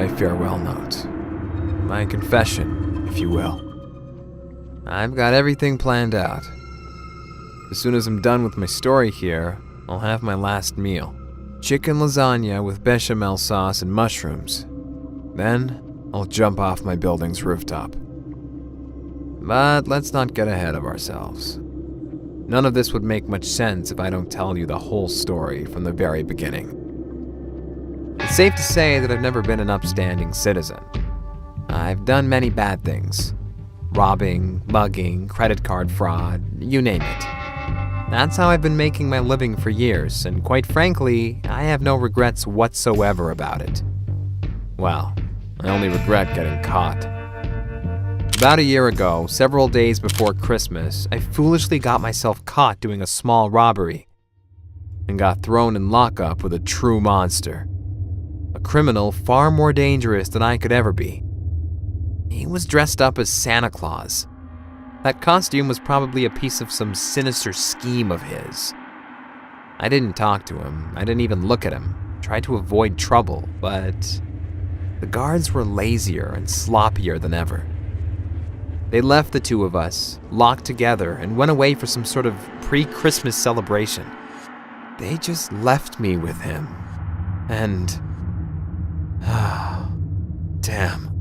my farewell note. My confession, if you will. I've got everything planned out. As soon as I'm done with my story here, I'll have my last meal. Chicken lasagna with bechamel sauce and mushrooms. Then, I'll jump off my building's rooftop. But let's not get ahead of ourselves. None of this would make much sense if I don't tell you the whole story from the very beginning. It's safe to say that I've never been an upstanding citizen. I've done many bad things. Robbing, mugging, credit card fraud, you name it. That's how I've been making my living for years, and quite frankly, I have no regrets whatsoever about it. Well, I only regret getting caught. About a year ago, several days before Christmas, I foolishly got myself caught doing a small robbery and got thrown in lockup with a true monster. A criminal far more dangerous than I could ever be. He was dressed up as Santa Claus. That costume was probably a piece of some sinister scheme of his. I didn't talk to him. I didn't even look at him. Tried to avoid trouble, but the guards were lazier and sloppier than ever. They left the two of us, locked together, and went away for some sort of pre-Christmas celebration. They just left me with him. And... damn.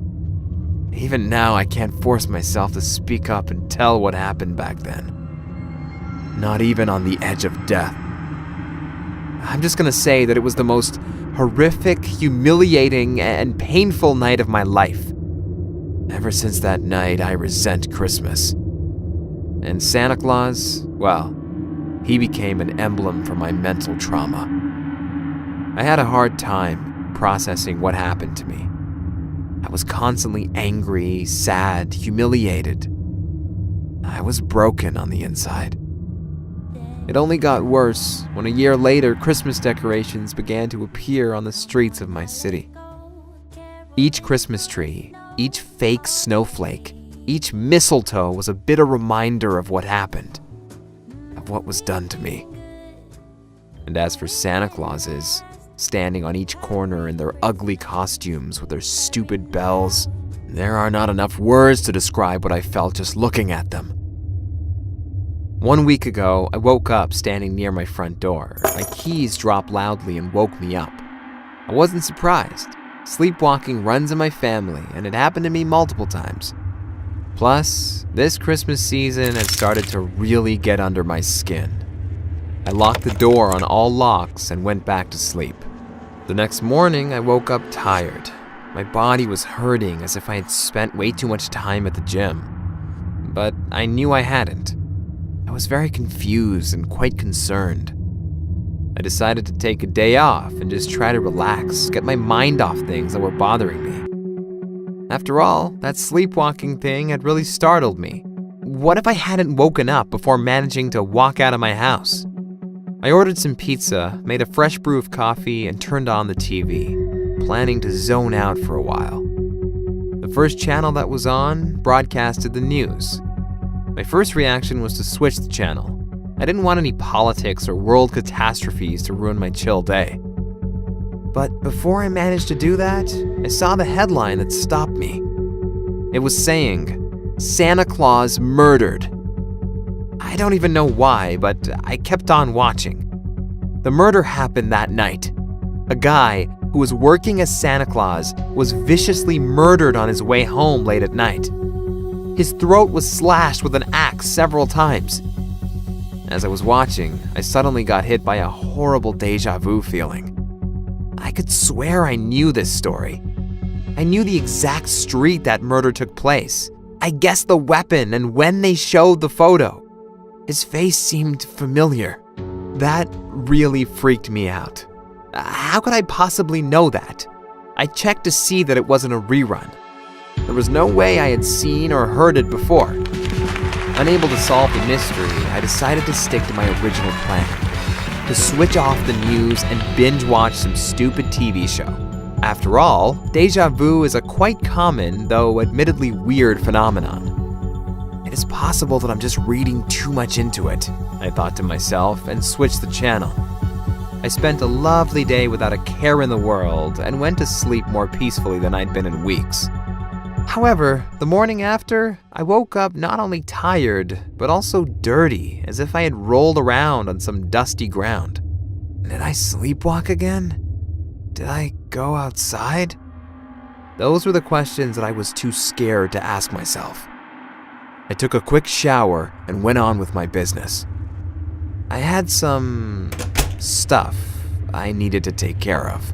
Even now, I can't force myself to speak up and tell what happened back then. Not even on the edge of death. I'm just gonna say that it was the most horrific, humiliating, and painful night of my life. Ever since that night, I resent Christmas. And Santa Claus, well, he became an emblem for my mental trauma. I had a hard time processing what happened to me. I was constantly angry, sad, humiliated. I was broken on the inside. It only got worse when a year later, Christmas decorations began to appear on the streets of my city. Each Christmas tree, each fake snowflake, each mistletoe was a bitter reminder of what happened, of what was done to me. And as for Santa Clauses, standing on each corner in their ugly costumes with their stupid bells, there are not enough words to describe what I felt just looking at them. 1 week ago, I woke up standing near my front door. My keys dropped loudly and woke me up. I wasn't surprised. Sleepwalking runs in my family, and it happened to me multiple times. Plus, this Christmas season has started to really get under my skin. I locked the door on all locks and went back to sleep. The next morning, I woke up tired. My body was hurting as if I had spent way too much time at the gym. But I knew I hadn't. I was very confused and quite concerned. I decided to take a day off and just try to relax, get my mind off things that were bothering me. After all, that sleepwalking thing had really startled me. What if I hadn't woken up before managing to walk out of my house? I ordered some pizza, made a fresh brew of coffee, and turned on the TV, planning to zone out for a while. The first channel that was on broadcasted the news. My first reaction was to switch the channel. I didn't want any politics or world catastrophes to ruin my chill day. But before I managed to do that, I saw the headline that stopped me. It was saying, "Santa Claus murdered." I don't even know why, but I kept on watching. The murder happened that night. A guy who was working as Santa Claus was viciously murdered on his way home late at night. His throat was slashed with an axe several times. As I was watching, I suddenly got hit by a horrible deja vu feeling. I could swear I knew this story. I knew the exact street that murder took place. I guessed the weapon and when they showed the photo. His face seemed familiar. That really freaked me out. How could I possibly know that? I checked to see that it wasn't a rerun. There was no way I had seen or heard it before. Unable to solve the mystery, I decided to stick to my original plan, to switch off the news and binge watch some stupid TV show. After all, deja vu is a quite common, though admittedly weird phenomenon. It is possible that I'm just reading too much into it, I thought to myself, and switched the channel. I spent a lovely day without a care in the world and went to sleep more peacefully than I'd been in weeks. However, the morning after, I woke up not only tired, but also dirty, as if I had rolled around on some dusty ground. Did I sleepwalk again? Did I go outside? Those were the questions that I was too scared to ask myself. I took a quick shower and went on with my business. I had some stuff I needed to take care of.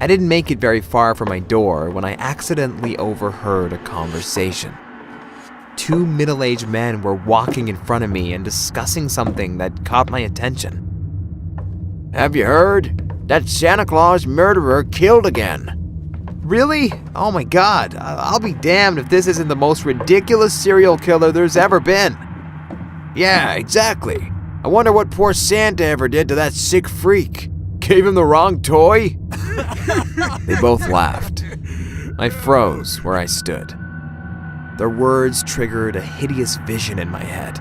I didn't make it very far from my door when I accidentally overheard a conversation. Two middle-aged men were walking in front of me and discussing something that caught my attention. Have you heard? That Santa Claus murderer killed again. Really? Oh my God, I'll be damned if this isn't the most ridiculous serial killer there's ever been. Yeah, exactly. I wonder what poor Santa ever did to that sick freak. Gave him the wrong toy? They both laughed. I froze where I stood. Their words triggered a hideous vision in my head.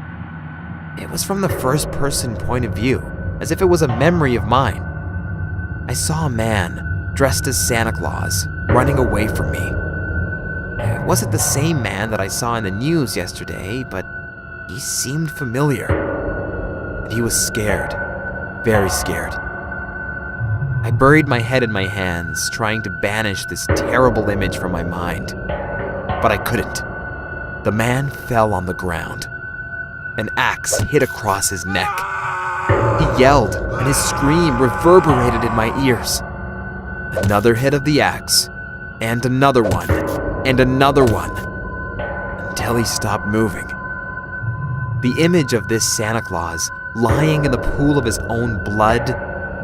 It was from the first-person point of view, as if it was a memory of mine. I saw a man, dressed as Santa Claus, running away from me. It wasn't the same man that I saw in the news yesterday, but he seemed familiar. And he was scared, very scared. I buried my head in my hands, trying to banish this terrible image from my mind. But I couldn't. The man fell on the ground. An axe hit across his neck. He yelled, and his scream reverberated in my ears. Another hit of the axe, and another one, and another one, until he stopped moving. The image of this Santa Claus lying in the pool of his own blood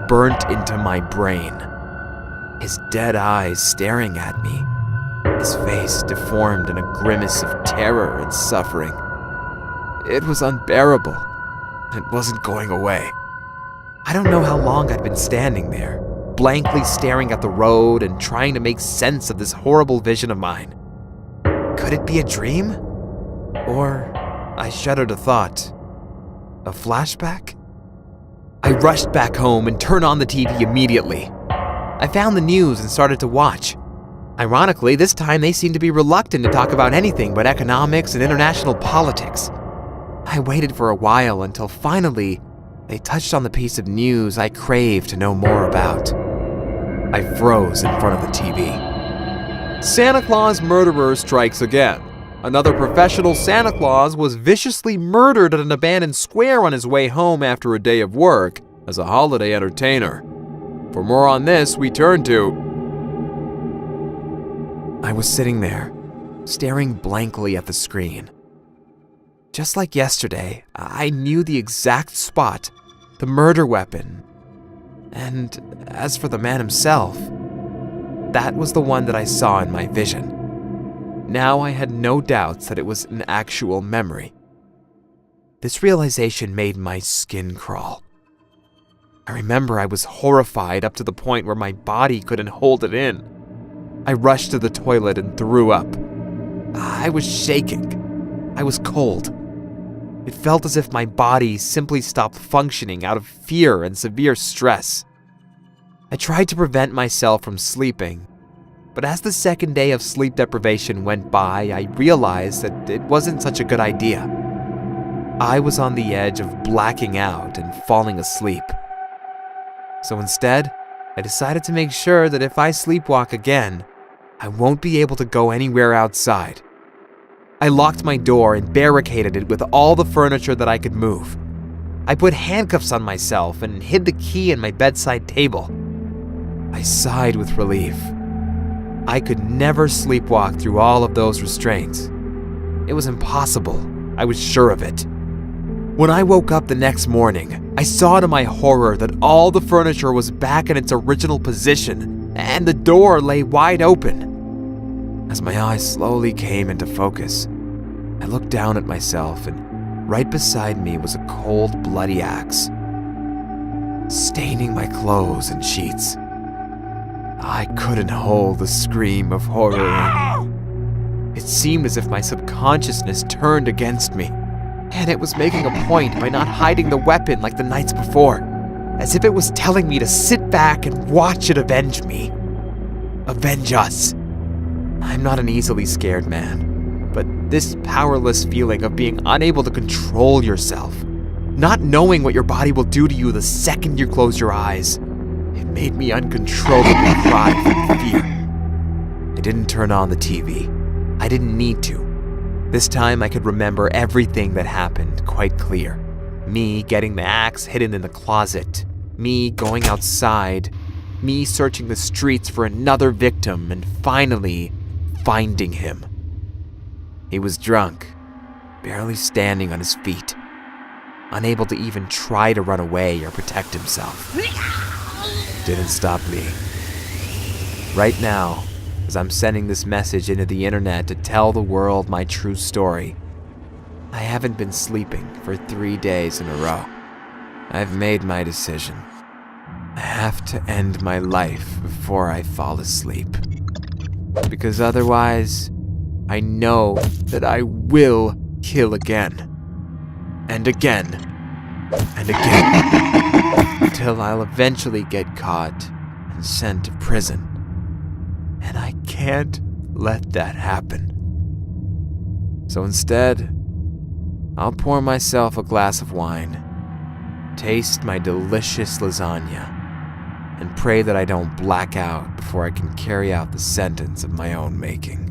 burnt into my brain. His dead eyes staring at me, his face deformed in a grimace of terror and suffering. It was unbearable. It wasn't going away. I don't know how long I'd been standing there, blankly staring at the road and trying to make sense of this horrible vision of mine. Could it be a dream? Or, I shuddered a thought, a flashback? I rushed back home and turned on the TV immediately. I found the news and started to watch. Ironically, this time they seemed to be reluctant to talk about anything but economics and international politics. I waited for a while until finally they touched on the piece of news I craved to know more about. I froze in front of the TV. Santa Claus murderer strikes again. Another professional Santa Claus was viciously murdered at an abandoned square on his way home after a day of work as a holiday entertainer. For more on this, we turn to... I was sitting there, staring blankly at the screen. Just like yesterday, I knew the exact spot, the murder weapon. And as for the man himself, that was the one that I saw in my vision. Now I had no doubts that it was an actual memory. This realization made my skin crawl. I remember I was horrified up to the point where my body couldn't hold it in. I rushed to the toilet and threw up. I was shaking. I was cold. It felt as if my body simply stopped functioning out of fear and severe stress. I tried to prevent myself from sleeping, but as the second day of sleep deprivation went by, I realized that it wasn't such a good idea. I was on the edge of blacking out and falling asleep. So instead, I decided to make sure that if I sleepwalk again, I won't be able to go anywhere outside. I locked my door and barricaded it with all the furniture that I could move. I put handcuffs on myself and hid the key in my bedside table. I sighed with relief. I could never sleepwalk through all of those restraints. It was impossible. I was sure of it. When I woke up the next morning, I saw to my horror that all the furniture was back in its original position, and the door lay wide open. As my eyes slowly came into focus, I looked down at myself, and right beside me was a cold, bloody axe, staining my clothes and sheets. I couldn't hold the scream of horror in. It seemed as if my subconsciousness turned against me, and it was making a point by not hiding the weapon like the nights before. as if it was telling me to sit back and watch it avenge me. Avenge us. I'm not an easily scared man, but this powerless feeling of being unable to control yourself, not knowing what your body will do to you the second you close your eyes, it made me uncontrollably cry from fear. I didn't turn on the TV. I didn't need to. This time I could remember everything that happened quite clear. Me getting the axe hidden in the closet, me going outside, me searching the streets for another victim and finally finding him. He was drunk, barely standing on his feet, unable to even try to run away or protect himself. Didn't stop me. Right now, as I'm sending this message into the internet to tell the world my true story, I haven't been sleeping for 3 days in a row. I've made my decision. I have to end my life before I fall asleep. Because otherwise, I know that I will kill again. And again. And again. Until I'll eventually get caught and sent to prison. And I can't let that happen. So instead, I'll pour myself a glass of wine, taste my delicious lasagna, and pray that I don't black out before I can carry out the sentence of my own making.